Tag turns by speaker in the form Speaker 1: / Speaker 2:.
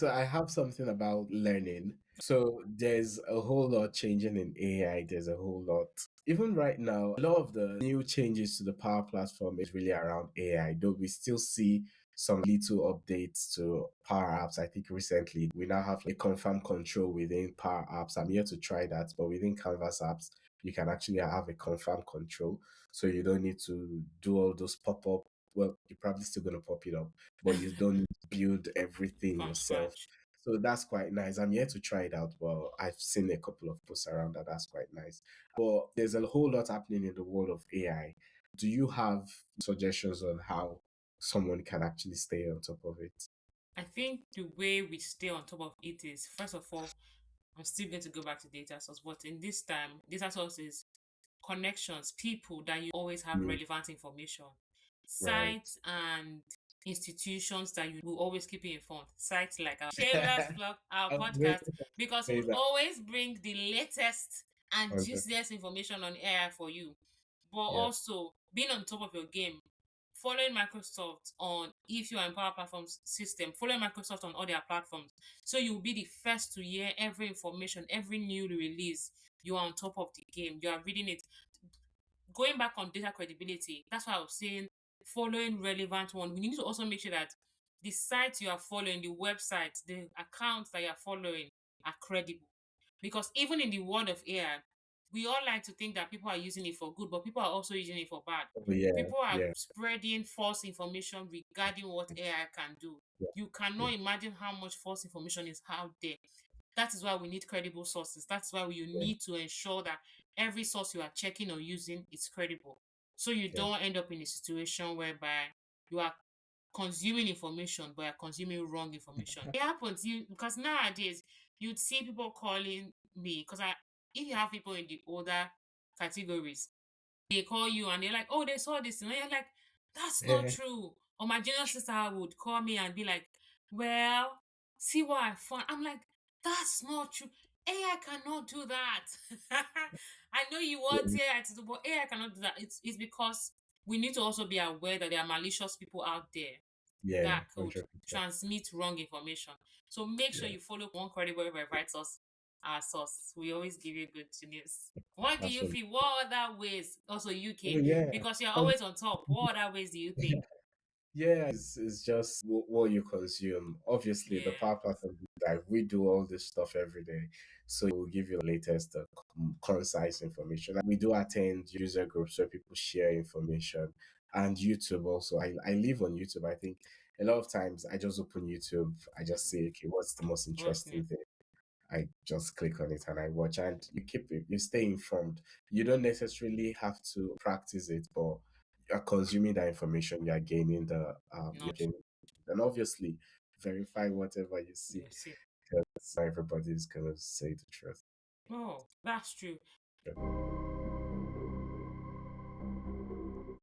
Speaker 1: So I have something about learning. So there's a whole lot changing in AI. There's a whole lot. Even right now, a lot of the new changes to the Power Platform is really around AI, though we still see some little updates to Power Apps. I think recently we now have a confirm control within Power Apps. I'm here to try that, but within Canvas apps, you can actually have a confirm control. So you don't need to do all those pop-up. Well, you're probably still going to pop it up, but you don't need to build everything
Speaker 2: From
Speaker 1: yourself.
Speaker 2: scratch.
Speaker 1: So that's quite nice. I'm yet to try it out, but I've seen a couple of posts around that. That's quite nice. But there's a whole lot happening in the world of AI. Do you have suggestions on how someone can actually stay on top of it?
Speaker 2: I think the way we stay on top of it is, first of all, I'm still going to go back to data source, but in this time, data source is connections, people that you always have
Speaker 1: Mm,
Speaker 2: relevant information,
Speaker 1: right.
Speaker 2: sites and institutions that you will always keep you informed. Sites like our shameless blog, our
Speaker 1: I'm waiting
Speaker 2: podcast,
Speaker 1: to
Speaker 2: because we
Speaker 1: say
Speaker 2: would
Speaker 1: that.
Speaker 2: always bring the latest and
Speaker 1: 100.
Speaker 2: juiciest information on AI for you. But
Speaker 1: Yeah.
Speaker 2: also being on top of your game, following Microsoft on, if you are in Power Platforms system, following Microsoft on all their platforms. So you'll be the first to hear every information, every new release. You are on top of the game. You are reading it. Going back on data credibility, that's why I was saying following relevant one. We need to also make sure that the sites you are following, the websites, the accounts that you are following are credible. Because even in the world of AI, we all like to think that people are using it for good, but people are also using it for bad.
Speaker 1: Oh, yeah.
Speaker 2: People are
Speaker 1: Yeah.
Speaker 2: spreading false information regarding what AI can do.
Speaker 1: Yeah.
Speaker 2: You
Speaker 1: Yeah.
Speaker 2: cannot imagine how much false information is out there. That is why we need credible sources. That's why you
Speaker 1: Yeah.
Speaker 2: need to ensure that every source you are checking or using is credible. So you
Speaker 1: Yeah.
Speaker 2: don't end up in a situation whereby you are consuming information but you're consuming wrong information. It happens you because nowadays you'd see people calling me because I if you have people in the older categories, they call you and they're like, oh, they saw this, and you're like, that's not true. Or my junior sister would call me and be like, well, see what I found. I'm like, that's not true. AI cannot do that. I know you want
Speaker 1: Yeah.
Speaker 2: AI to do, but AI cannot do that. It's because we need to also be aware that there are malicious people out there
Speaker 1: Yeah.
Speaker 2: that could
Speaker 1: 100%.
Speaker 2: transmit wrong information. So make sure
Speaker 1: Yeah.
Speaker 2: you follow one credible verified source, our source. We always give you good news. What do you
Speaker 1: Absolutely.
Speaker 2: feel? What other ways? Also,
Speaker 1: Oh,
Speaker 2: UK,
Speaker 1: yeah.
Speaker 2: because you're
Speaker 1: Um,
Speaker 2: always on top. What other ways do you think?
Speaker 1: Yeah, it's just what you consume. Obviously, the
Speaker 2: Yeah.
Speaker 1: Power Platform, like we do all this stuff every day, so we'll give you the latest, concise information. And we do attend user groups where people share information, and YouTube also. I live on YouTube. I think a lot of times I just open YouTube. I just say, okay, what's the most
Speaker 2: What's new?
Speaker 1: interesting thing? I just click on it and I watch, and you keep it. You stay informed. You don't necessarily have to practice it, but you're consuming that information. You're gaining you're
Speaker 2: Not
Speaker 1: gaining, and obviously verify whatever you see,
Speaker 2: you see.
Speaker 1: because not everybody is gonna say the truth.
Speaker 2: Oh, that's true.